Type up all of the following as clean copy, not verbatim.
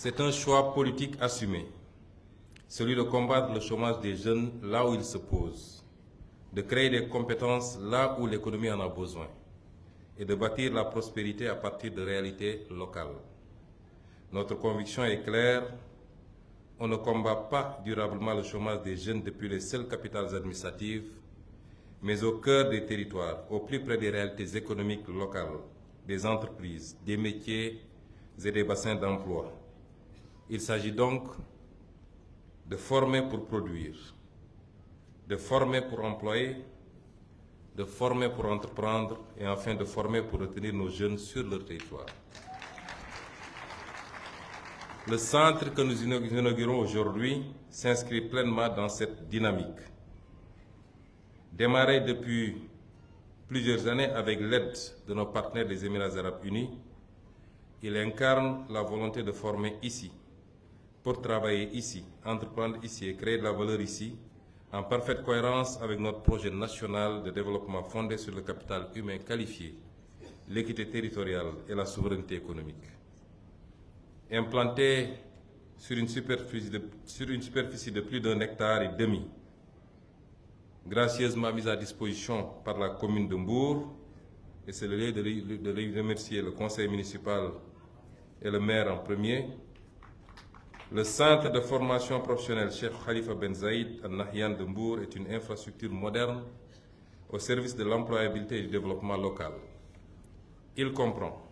C'est un choix politique assumé, celui de combattre le chômage des jeunes là où il se pose, de créer des compétences là où l'économie en a besoin et de bâtir la prospérité à partir de réalités locales. Notre conviction est claire, on ne combat pas durablement le chômage des jeunes depuis les seules capitales administratives, mais au cœur des territoires, au plus près des réalités économiques locales, des entreprises, des métiers et des bassins d'emploi. Il s'agit donc de former pour produire, de former pour employer, de former pour entreprendre et enfin de former pour retenir nos jeunes sur leur territoire. Le centre que nous inaugurons aujourd'hui s'inscrit pleinement dans cette dynamique. Démarré depuis plusieurs années avec l'aide de nos partenaires des Émirats arabes unis, il incarne la volonté de former ici, pour travailler ici, entreprendre ici et créer de la valeur ici, en parfaite cohérence avec notre projet national de développement fondé sur le capital humain qualifié, l'équité territoriale et la souveraineté économique. Implanté sur une superficie de plus d'1,5 hectare, gracieusement mise à disposition par la commune de Mbour, et c'est le lieu de lui remercier le conseil municipal et le maire en premier. Le centre de formation professionnelle Cheikh Khalifa Ben Zayed Al Nahyan de Mbour est une infrastructure moderne au service de l'employabilité et du développement local. Il comprend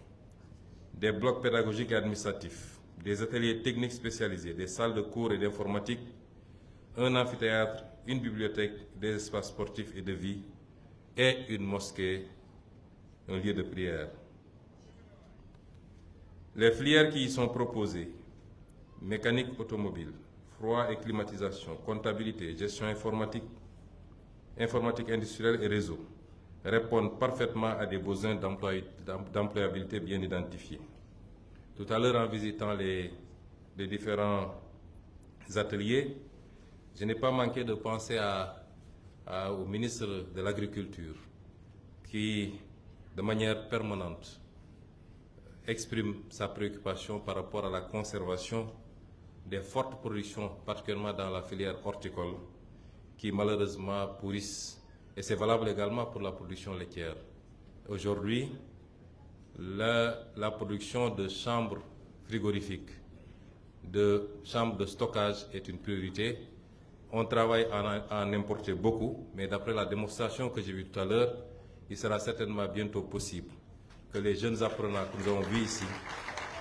des blocs pédagogiques et administratifs, des ateliers techniques spécialisés, des salles de cours et d'informatique, un amphithéâtre, une bibliothèque, des espaces sportifs et de vie et une mosquée, un lieu de prière. Les filières qui y sont proposées, mécanique automobile, froid et climatisation, comptabilité, gestion informatique, informatique industrielle et réseau, répondent parfaitement à des besoins d'employabilité bien identifiés. Tout à l'heure, en visitant les différents ateliers, je n'ai pas manqué de penser au ministre de l'Agriculture qui, de manière permanente, exprime sa préoccupation par rapport à la conservation des fortes productions, particulièrement dans la filière horticole, qui malheureusement pourrissent. Et c'est valable également pour la production laitière. Aujourd'hui, la production de chambres frigorifiques, de chambres de stockage est une priorité. On travaille à en importer beaucoup, mais d'après la démonstration que j'ai vue tout à l'heure, il sera certainement bientôt possible que les jeunes apprenants que nous avons vus ici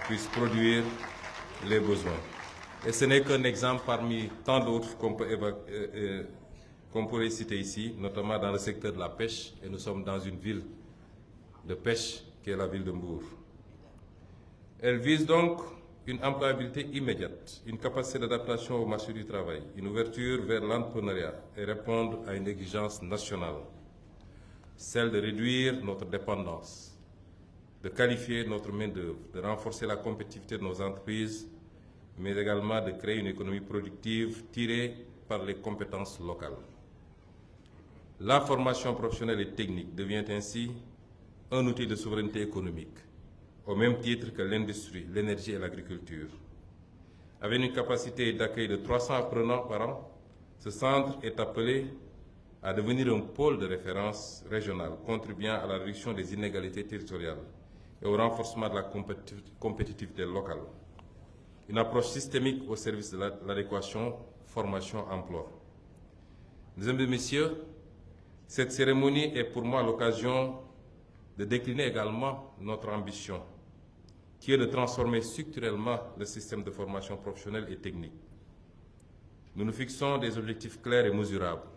puissent produire les besoins. Et ce n'est qu'un exemple parmi tant d'autres qu'on pourrait citer ici, notamment dans le secteur de la pêche, et nous sommes dans une ville de pêche qui est la ville de Mbour. Elle vise donc une employabilité immédiate, une capacité d'adaptation au marché du travail, une ouverture vers l'entrepreneuriat et répondre à une exigence nationale, celle de réduire notre dépendance, de qualifier notre main-d'œuvre, de renforcer la compétitivité de nos entreprises, mais également de créer une économie productive tirée par les compétences locales. La formation professionnelle et technique devient ainsi un outil de souveraineté économique, au même titre que l'industrie, l'énergie et l'agriculture. Avec une capacité d'accueil de 300 apprenants par an, ce centre est appelé à devenir un pôle de référence régional, contribuant à la réduction des inégalités territoriales et au renforcement de la compétitivité locale. Une approche systémique au service de l'adéquation, formation, emploi. Mesdames et messieurs, cette cérémonie est pour moi l'occasion de décliner également notre ambition, qui est de transformer structurellement le système de formation professionnelle et technique. Nous nous fixons des objectifs clairs et mesurables,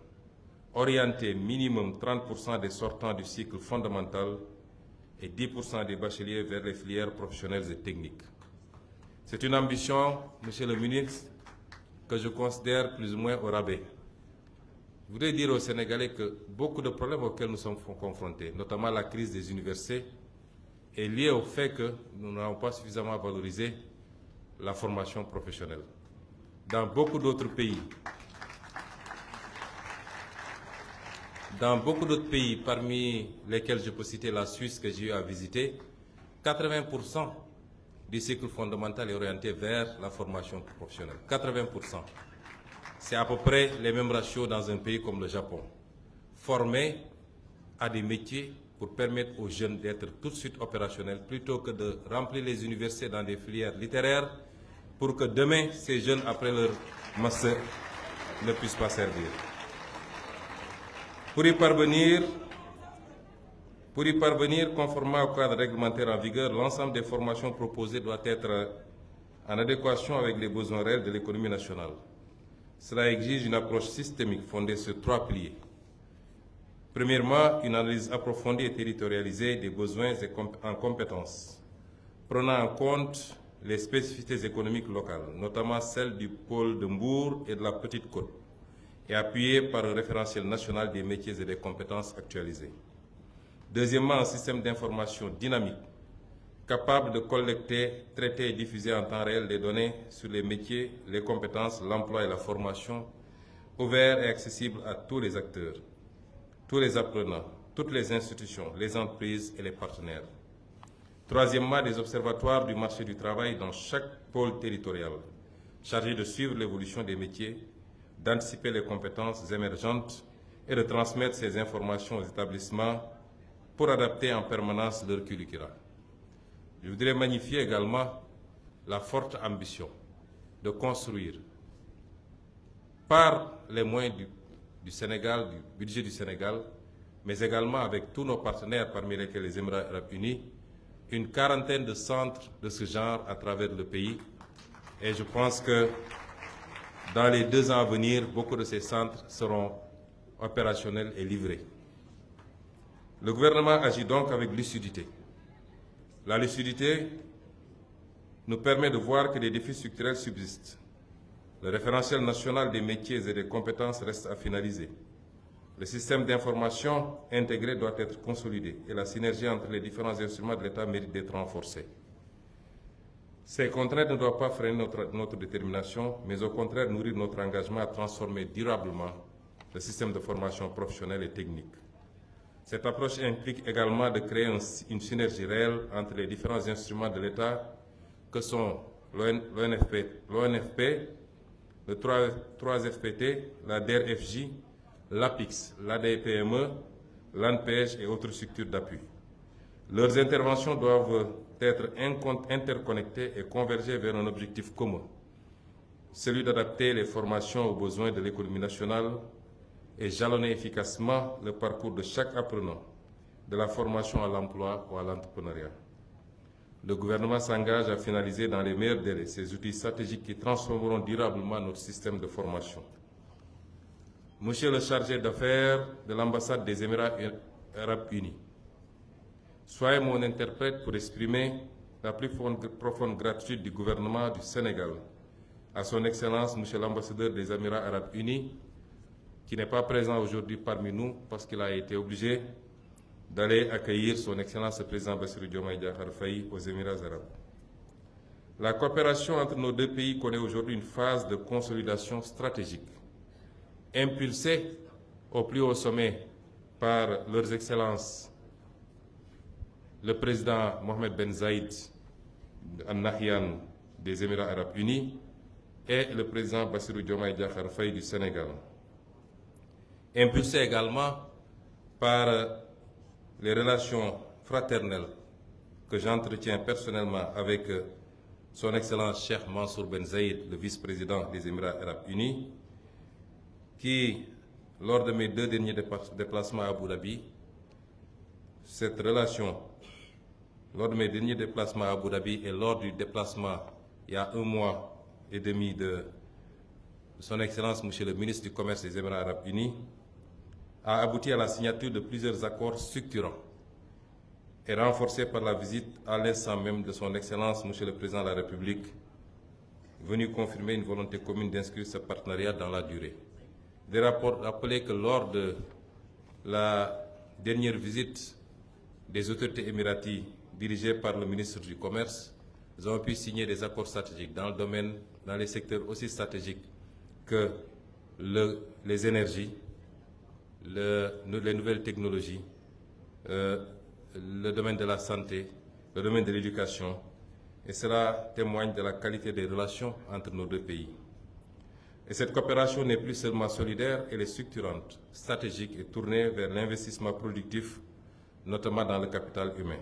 orienter minimum 30% des sortants du cycle fondamental et 10% des bacheliers vers les filières professionnelles et techniques. C'est une ambition, Monsieur le ministre, que je considère plus ou moins au rabais. Je voudrais dire aux Sénégalais que beaucoup de problèmes auxquels nous sommes confrontés, notamment la crise des universités, est liée au fait que nous n'avons pas suffisamment valorisé la formation professionnelle. Dans beaucoup d'autres pays, parmi lesquels je peux citer la Suisse que j'ai eu à visiter, 80% du cycle fondamental est orienté vers la formation professionnelle. 80%. C'est à peu près les mêmes ratios dans un pays comme le Japon. Former à des métiers pour permettre aux jeunes d'être tout de suite opérationnels plutôt que de remplir les universités dans des filières littéraires pour que demain, ces jeunes, après leur master, ne puissent pas servir. Pour y parvenir, conformément au cadre réglementaire en vigueur, l'ensemble des formations proposées doit être en adéquation avec les besoins réels de l'économie nationale. Cela exige une approche systémique fondée sur 3 piliers. Premièrement, une analyse approfondie et territorialisée des besoins en compétences, prenant en compte les spécificités économiques locales, notamment celles du pôle de Mbour et de la Petite Côte, et appuyée par un référentiel national des métiers et des compétences actualisés. Deuxièmement, un système d'information dynamique, capable de collecter, traiter et diffuser en temps réel des données sur les métiers, les compétences, l'emploi et la formation, ouvert et accessible à tous les acteurs, tous les apprenants, toutes les institutions, les entreprises et les partenaires. Troisièmement, des observatoires du marché du travail dans chaque pôle territorial, chargés de suivre l'évolution des métiers, d'anticiper les compétences émergentes et de transmettre ces informations aux établissements pour adapter en permanence leur curricula. Je voudrais magnifier également la forte ambition de construire, par les moyens du Sénégal, du budget du Sénégal, mais également avec tous nos partenaires, parmi lesquels les Émirats arabes unis, une quarantaine de centres de ce genre à travers le pays. Et je pense que dans les 2 ans à venir, beaucoup de ces centres seront opérationnels et livrés. Le gouvernement agit donc avec lucidité. La lucidité nous permet de voir que des défis structurels subsistent. Le référentiel national des métiers et des compétences reste à finaliser. Le système d'information intégré doit être consolidé et la synergie entre les différents instruments de l'État mérite d'être renforcée. Ces contraintes ne doivent pas freiner notre détermination, mais au contraire nourrir notre engagement à transformer durablement le système de formation professionnelle et technique. Cette approche implique également de créer une synergie réelle entre les différents instruments de l'État que sont l'ONFP, le 3FPT, la DER/FJ, l'APIX, l'ADPME, l'ANPEJ et autres structures d'appui. Leurs interventions doivent être interconnectées et converger vers un objectif commun, celui d'adapter les formations aux besoins de l'économie nationale et jalonner efficacement le parcours de chaque apprenant, de la formation à l'emploi ou à l'entrepreneuriat. Le gouvernement s'engage à finaliser dans les meilleurs délais ces outils stratégiques qui transformeront durablement notre système de formation. Monsieur le chargé d'affaires de l'ambassade des Émirats arabes unis, soyez mon interprète pour exprimer la plus profonde gratitude du gouvernement du Sénégal à son Excellence, Monsieur l'ambassadeur des Émirats arabes unis, qui n'est pas présent aujourd'hui parmi nous parce qu'il a été obligé d'aller accueillir son Excellence le président Bassirou Diomaye Diakhar Faye aux Émirats arabes. La coopération entre nos 2 pays connaît aujourd'hui une phase de consolidation stratégique, impulsée au plus haut sommet par leurs Excellences le président Mohamed Ben Zayed Al Nahyan des Émirats arabes unis et le président Bassirou Diomaye Diakhar Faye du Sénégal. Impulsée également par les relations fraternelles que j'entretiens personnellement avec son Excellence Cheikh Mansour Ben Zayed, le vice-président des Émirats arabes unis, qui, lors de mes 2 derniers déplacements à Abu Dhabi, cette relation, lors de mes derniers déplacements à Abu Dhabi et lors du déplacement il y a 1 mois et demi de son Excellence, Monsieur le ministre du Commerce des Émirats arabes unis, a abouti à la signature de plusieurs accords structurants et renforcés par la visite à l'instant même de son Excellence, Monsieur le Président de la République, venu confirmer une volonté commune d'inscrire ce partenariat dans la durée. Des rapports rappelaient que lors de la dernière visite des autorités émiraties dirigées par le ministre du Commerce, nous avons pu signer des accords stratégiques dans les secteurs aussi stratégiques que les énergies, les nouvelles technologies, le domaine de la santé, le domaine de l'éducation, et cela témoigne de la qualité des relations entre nos deux pays. Et cette coopération n'est plus seulement solidaire, elle est structurante, stratégique et tournée vers l'investissement productif, notamment dans le capital humain.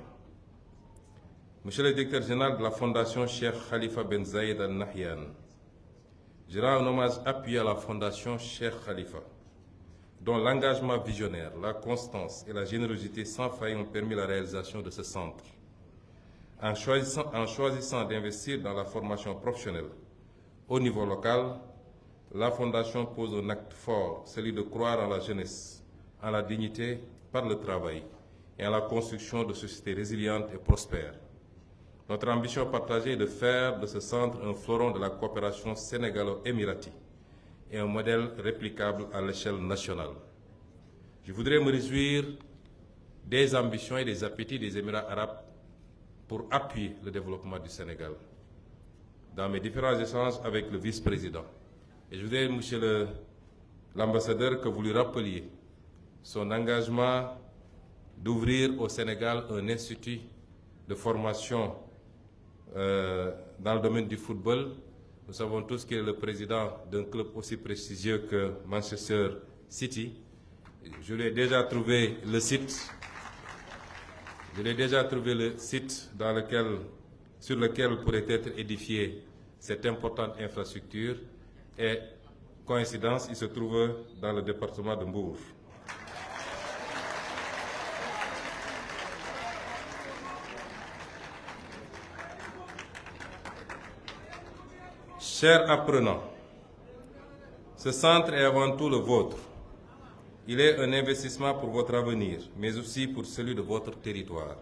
Monsieur le directeur général de la Fondation Cheikh Khalifa Ben Zayed Al Nahyan, je rends un hommage appuyé à la Fondation Cheikh Khalifa, dont l'engagement visionnaire, la constance et la générosité sans faille ont permis la réalisation de ce centre. En choisissant d'investir dans la formation professionnelle au niveau local, la Fondation pose un acte fort, celui de croire en la jeunesse, en la dignité par le travail et en la construction de sociétés résilientes et prospères. Notre ambition partagée est de faire de ce centre un fleuron de la coopération sénégalo-émiratie et un modèle réplicable à l'échelle nationale. Je voudrais me réjouir des ambitions et des appétits des Émirats arabes pour appuyer le développement du Sénégal. Dans mes différents échanges avec le vice-président, et je voudrais, monsieur l'ambassadeur, que vous lui rappeliez son engagement d'ouvrir au Sénégal un institut de formation dans le domaine du football. Nous savons tous qu'il est le président d'un club aussi prestigieux que Manchester City. Je lui ai déjà trouvé le site. Sur lequel pourrait être édifiée cette importante infrastructure. Et coïncidence, il se trouve dans le département de Mbour. Chers apprenants, ce centre est avant tout le vôtre. Il est un investissement pour votre avenir, mais aussi pour celui de votre territoire.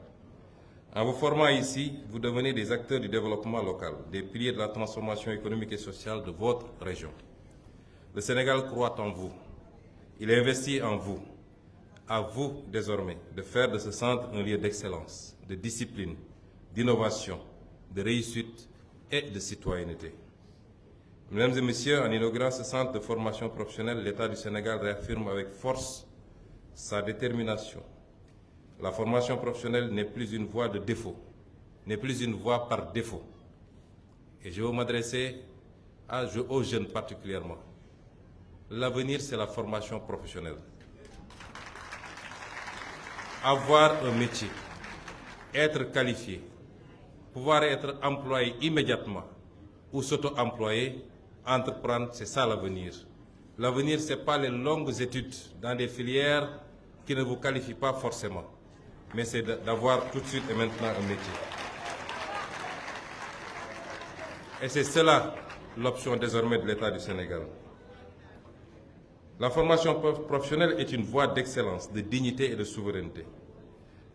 En vous formant ici, vous devenez des acteurs du développement local, des piliers de la transformation économique et sociale de votre région. Le Sénégal croit en vous. Il investit en vous. À vous, désormais, de faire de ce centre un lieu d'excellence, de discipline, d'innovation, de réussite et de citoyenneté. Mesdames et messieurs, en inaugurant ce centre de formation professionnelle, l'État du Sénégal réaffirme avec force sa détermination. La formation professionnelle n'est plus une voie de défaut, n'est plus une voie par défaut. Et je veux m'adresser aux jeunes particulièrement. L'avenir, c'est la formation professionnelle. Avoir un métier, être qualifié, pouvoir être employé immédiatement ou s'auto-employer, entreprendre, c'est ça l'avenir. L'avenir, ce n'est pas les longues études dans des filières qui ne vous qualifient pas forcément, mais c'est d'avoir tout de suite et maintenant un métier. Et c'est cela l'option désormais de l'État du Sénégal. La formation professionnelle est une voie d'excellence, de dignité et de souveraineté.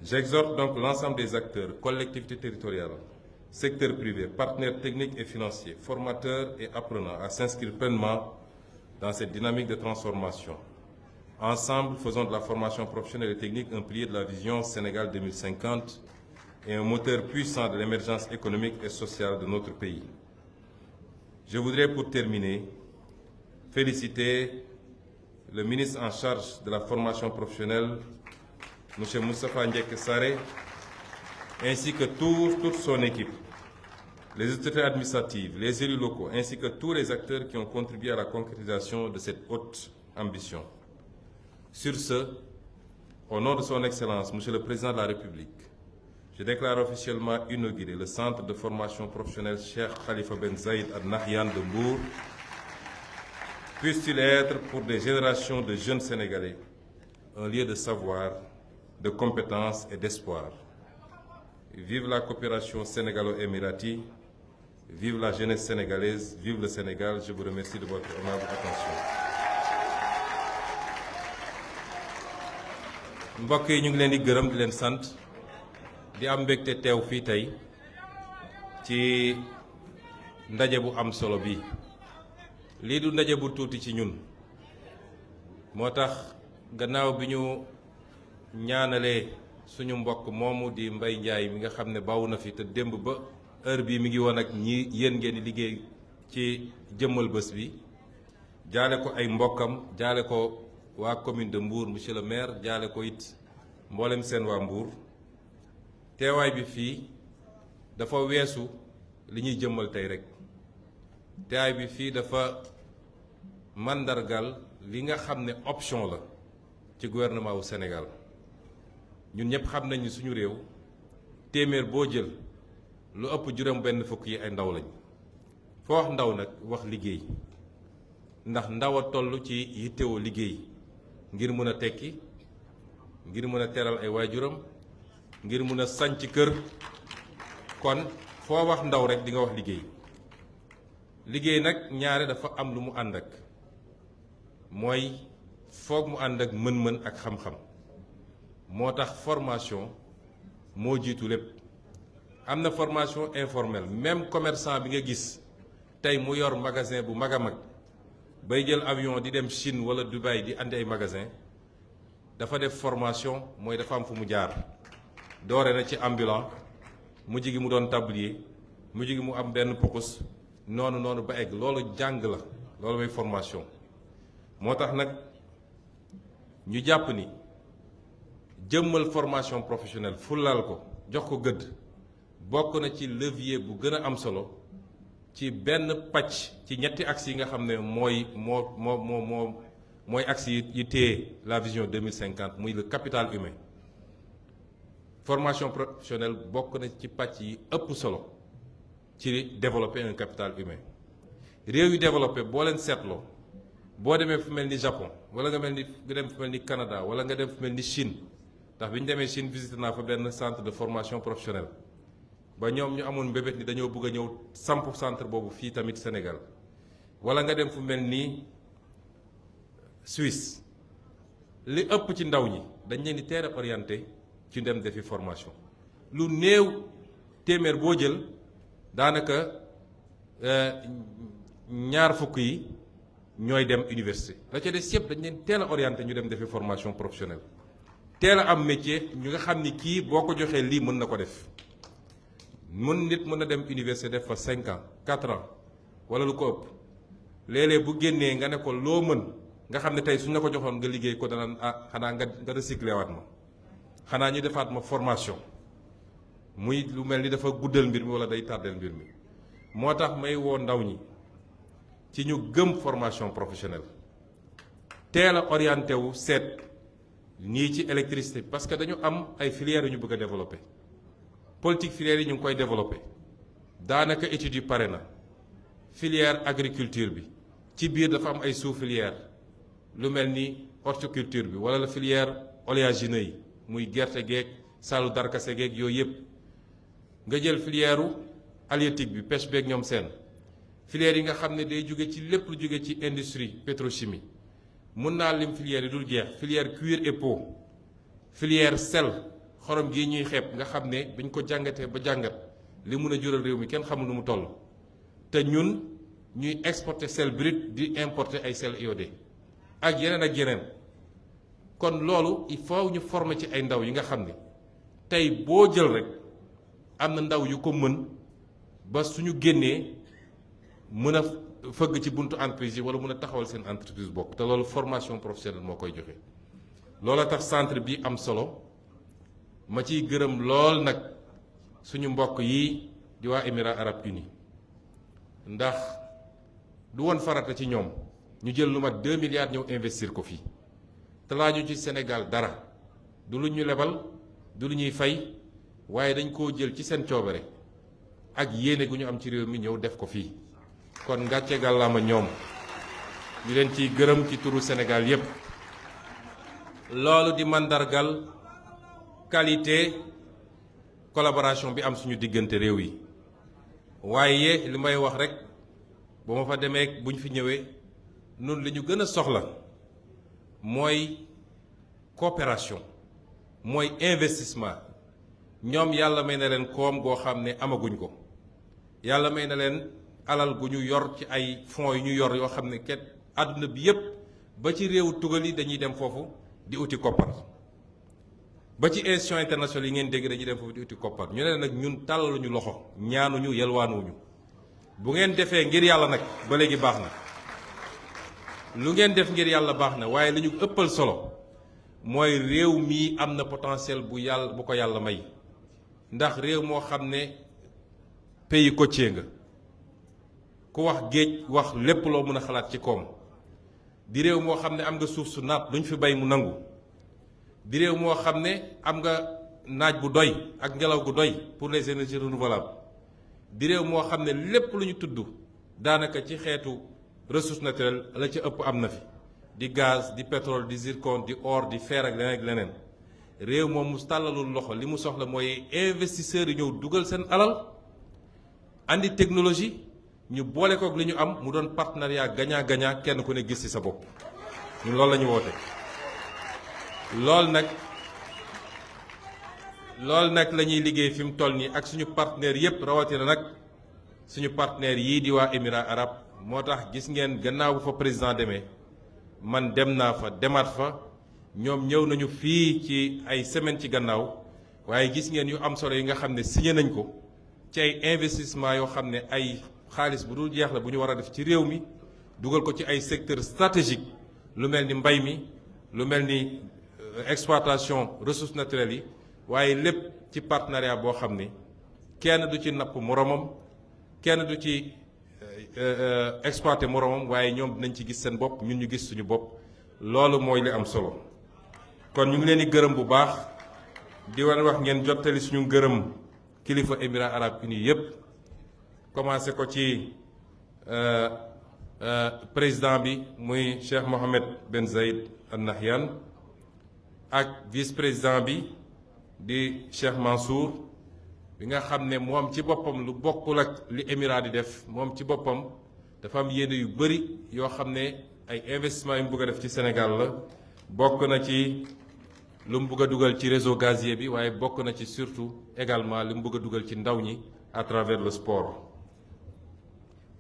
J'exhorte donc l'ensemble des acteurs, collectivités territoriales, secteur privé, partenaires techniques et financiers, formateurs et apprenants à s'inscrire pleinement dans cette dynamique de transformation. Ensemble, faisons de la formation professionnelle et technique un pilier de la vision Sénégal 2050 et un moteur puissant de l'émergence économique et sociale de notre pays. Je voudrais pour terminer féliciter le ministre en charge de la formation professionnelle, M. Moustapha Ndiéké Sarré, ainsi que toute son équipe, les autorités administratives, les élus locaux, ainsi que tous les acteurs qui ont contribué à la concrétisation de cette haute ambition. Sur ce, au nom de son Excellence, Monsieur le Président de la République, je déclare officiellement inauguré le centre de formation professionnelle Cheikh Khalifa Ben Zayed Al Nahyan de Mbour. Puisse-t-il être pour des générations de jeunes Sénégalais un lieu de savoir, de compétences et d'espoir. Vive la coopération sénégalo-émiratie, vive la jeunesse sénégalaise, vive le Sénégal. Je vous remercie de votre aimable attention. mbokk yi ñu ngi leen di gërëm di leen sant di am mbégte teew fii tey ci ndaje bu am solo bi lii du ndaje bu tuuti ci ñun moo tax gannaaw bi ñu ñaanalee suñu mbokk moomu di Mbaye Ndiaye mi nga xam ne bawu na fi te démb ba heure bii mi ngi woon ak ñi yéen ngeen di liggéey ci jëmmal bés bi jaale ko ay mbokkam jaale ko waa commune de Mbour monsieur le maire jaale ko it mboolem seen waa Mbour teewaay bi fii dafa weesu li ñuy jëmmal tey rek teewaay bi fii dafa màndargal li nga xam ne option la ci gouvernement wu Sénégal ñun ñëpp xam nañ ni suñu réew téeméer boo jël lu ëpp juróom benn fukk yi ay ndaw lañ foo wax ndaw nag wax liggéey ndax ndaw a toll ci yittewoo liggéey ngir mën a tekki ngir mën a teral ay waajuram ngir mën a sanc kër kon foo wax ndaw rek di nga wax liggéey liggéey nag ñaare dafa am lu mu ànd ak mooy foog mu ànd ak mën-mën ak xam-xam moo tax formation moo jiitu lépp am na formation informelle même commerçant bi nga gis tey mu yor magasin bu mag a mag bay jël avion di dem Chine wala Dubaï di andi ay magasin dafa def formation mooy dafa am fu mu jaar doore na ci ambulant mujj gi mu doon tablier mujj gi mu am benn pokus noonu ba egg loolu jàng la loolu mooy formation moo tax nag ñu jàpp ni jëmmal formation professionnelle fulal ko jox ko gëdd bokk na ci levier bu gën a am solo ci benn pàcc ci ñetti axes yi nga xam ne mooy axes yi téye la vision 2050 muy le capital humain formation professionnelle bokk na ci pàcc yi ëpp solo ci développer un capital humain réew yu développé boo leen seetloo boo demee fu mel ni Japon wala nga dem fu mel ni Canada wala nga dem fu mel ni Chine ndax bi ñu demee Chine visité naa fa benn centre de formation professionnelle ba ñoom ñu amoon mbébét ni dañoo bëgg a ñëw samp centre boobu fii tamit Sénégal wala nga dem fu mel ni Suisse li ëpp ci ndaw ñi dañ leen di teel a orienté ci dem defi formation lu néew téeméer boo jël daanaka ñaar fukk yi ñooy dem université la ca des yëpp dañ leen teel a orienté ñu dem defi formation professionnelle teel a am métier ñu nga xam ni kii boo ko joxee lii mën na ko def nit mën na dem université def fa 5 ans 4 ans wala lu ko ëpp léeg-léeg bu génnee nga ne ko loo mën nga xam ne tey suñ la ko joxoon nga liggéey ko dana xanaa nga recyclé waat ma xanaa ñu defaat ma formation muy lu mel ni dafa guddal mbir mi wala day tardel mbir mi moo tax may woo ndaw ñi ci ñu gëm formation professionnelle teel a orienté wu seet ñii ci électricité parce que dañu am ay filières yu ñu bëgg a développer politique filières yi ñu ngi koy développer daanaka études yi pare na filière agriculture bi ci biir dafa am ay sous filières lu mel ni horticulture bi wala la filière oléagineux yi muy gerte geeg saalu darkase geeg yooyu yëpp nga jël filière halieutique bi pêche beeg ñoom seen filière yi nga xam ne day jóge ci lépp lu jóge ci industrie pétrochimie mun naa lim filière yi dul jeex filière cuir et peau filière sel xorom gii ñuy xeeb nga xam ne bañ ko jàngatee ba jàngat li mun a jural réew mi kenn xamul nu mu toll te ñun ñuy exporter sel brut di importer ay sel iodé ak yeneen kon loolu il faut ñu former ci ay ndaw yi nga xam ne tey boo jël rek am na ndaw yu ko mën ba suñu génnee mën a fëgg ci buntu entreprise yi wala mën a taxawal seen entreprise bopp te loolu formation professionnelle moo koy joxe loola tax centre bi am solo ma ciy gërëm lool nag suñu mbokk yi di waa Émirats arabes unis ndax du woon farata ci ñoom ñu jël lu mat 2 milliards ñëw investir ko fii te laaju ci Sénégal dara du lu ñu lebal du lu ñuy fay waaye dañ koo jël ci seen coobare ak yéene gu ñu am ci réew mi ñëw def ko fii kon ngàcce gàllaama ñoom ñu leen ciy gërëm ci turu Sénégal yépp loolu di mandargal qualité collaboration bi am suñu diggante réew yi waaye li may wax rek bu ma fa demee bu ñu fi ñëwee nun li ñu gën a soxla mooy coopération mooy investissement ñoom yàlla may na leen koom goo xam ne amaguñ ko yàlla may na leen alal gu ñu yor ci ay fonds yu ñu yor yoo xam ne ket àdduna bi yépp ba ci réewu tugal yi dañuy dem foofu di uti koppar ba ci institutions internationales yi ngeen dégg dañuy dem foofu di uti koppar ñu ne nag ñun tàllaluñu loxo ñaanuñu yelwaanuñu bu ngeen defee ngir yàlla nag ba léegi baax na lu ngeen def ngir yàlla baax na waaye li ñu ëppal solo mooy réew mii am na potentiel bu ko yàlla may ndax réew moo xam ne pays côtier nga ku wax géej wax lépp loo mën a xalaat ci koom di réew moo xam ne am nga suuf su naat luñ fi bay mu nangu di réew moo xam ne am nga naaj bu doy ak ngelaw gu doy pour les énergies renouvelables di réew moo xam ne lépp lu ñu tudd daanaka ci xeetu ressource naturelle la ca ëpp am na fi di gaz di pétrole di zircon di or di fer ak leneen ak leneen réew moom mu tàllalul loxo li mu soxla mooy investisseurs yi ñëw dugal seen alal andi technologie ñu boole kook li ñu am mu doon partenariat gagnant gagnant kenn ku ne gis ci sa bopp ñun loolu la ñu woote. loolu nag la ñuy liggéey fi mu toll nii ak suñu partenaires yépp rawatina nag suñu partenaires yii di waa Émirats arabes moo tax gis ngeen gannaaw bu fa président demee man dem naa fa demaat fa ñoom ñëw nañu fii ci ay semaines ci gannaaw waaye gis ngeen yu am solo yi nga xam ne signé nañ ko ci ay investissement yoo xam ne ay xaalis bu dul jeex la bu ñu war a def ci réew mi dugal ko ci ay secteurs stratégiques lu mel ni mbay mi lu mel ni exploitation ressources naturelles yi waaye lépp ci partenariat boo xam ni kenn du ci napp moromam kenn du ci exploiter moromam waaye ñoom dinañ ci gis seen bopp ñun ñu gis suñu bopp loolu mooy li am solo. kon ñu ngi leen di gërëm bu baax di war wax ngeen jottali suñu gërëm kilifa Émirats arabes unis yépp commencé ko ci président bi muy Cheikh Mohammed Ben Zayed Al Nahyan ak vice-président bi di Cheikh Mansour bi nga xam ne moom ci boppam lu bokkul ak li Émirat di def moom ci boppam dafa am yéene yu bëri yoo xam ne ay investissement yu mu bëgg a def ci Sénégal la bokk na ci lu mu bëgg a dugal ci réseau gazier bi waaye bokk na ci surtout également lu mu bëgg a dugal ci ndaw ñi à travers le sport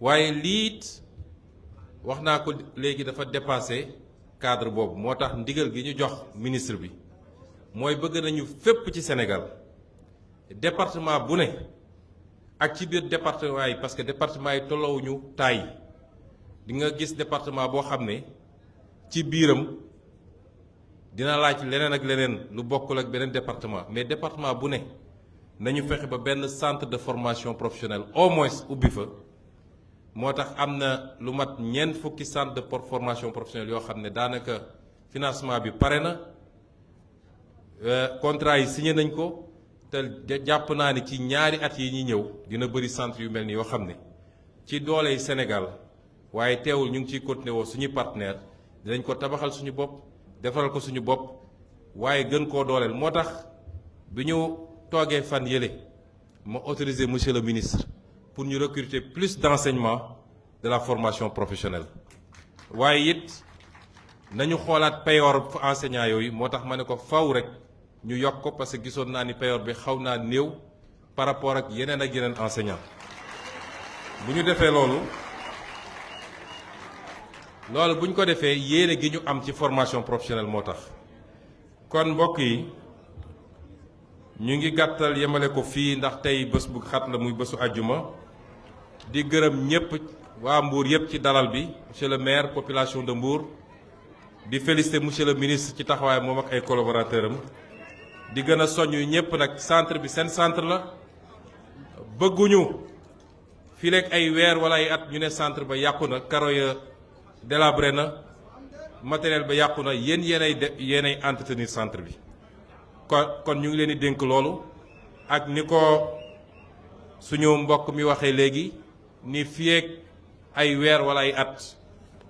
waaye liit wax naa ko léegi dafa dépassé cadre boobu moo tax ndigal gi ñu jox ministre bi mooy bëgg nañu fépp ci Sénégal département bu ne ak ci biir département yi parce que département yi tolloowuñu taay di nga gis département boo xam ne ci biiram dina laaj leneen ak leneen lu bokkul ak beneen département mais département bu ne nañu fexe ba benn centre de formation professionnelle au moins ubbi fa moo tax am na lu mat ñeent fukki centre de formation professionnelle yoo xam ne daanaka financement bi pare na contrat yi signé nañ ko te jàpp naa ni ci ñaari at yi ñuy ñëw dina bëri centre yu mel ni yoo xam ne ci dooley Sénégal waaye teewul ñu ngi ciy continuer woo suñuy partenaire dinañ ko tabaxal suñu bopp defaral ko suñu bopp waaye gën koo dooleel moo tax bi ñu toogee fan yële ma autorisé monsieur le ministre pour ñu recruter plus d'enseignement de la formation professionnelle waaye it nañu xoolaat payoor enseignant yooyu moo tax ma ne ko faw rek ñu yokk ko parce que gisoon naa ni payoor bi xaw naa néew par rapport ak yeneen enseignant bu ñu defee loolu bu ñu ko defee yéene gi ñu am ci formation professionnelle moo tax kon mbokk yi ñu ngi gàttal yemale ko fii ndax tey bés bu xat la muy bésu àjjuma di gërëm ñëpp waa Mbour yëpp ci dalal bi monsieur le maire population de Mbour di féliciter monsieur le ministre ci taxawaay moom ak ay collaborateurs am di gën a soññ ñëpp nag centre bi seen centre la bëgguñu fii leeg ay weer wala ay at ñu ne centre ba yàqu na karo ya délabré na matériel ba yàqu na yéenay entretenir centre bi kon ñu ngi leen di dénk loolu ak ni ko suñu mbokk mi waxee léegi ni fii ak ay weer wala ay at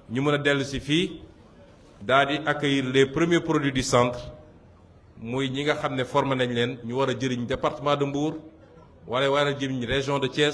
ñu mën a dellu si fii daal di accueillir les premiers produits du centre muy ñi nga xam ne formé nañ leen ñu war a jëriñ département de Mbour wala war a jëriñ région de Thiès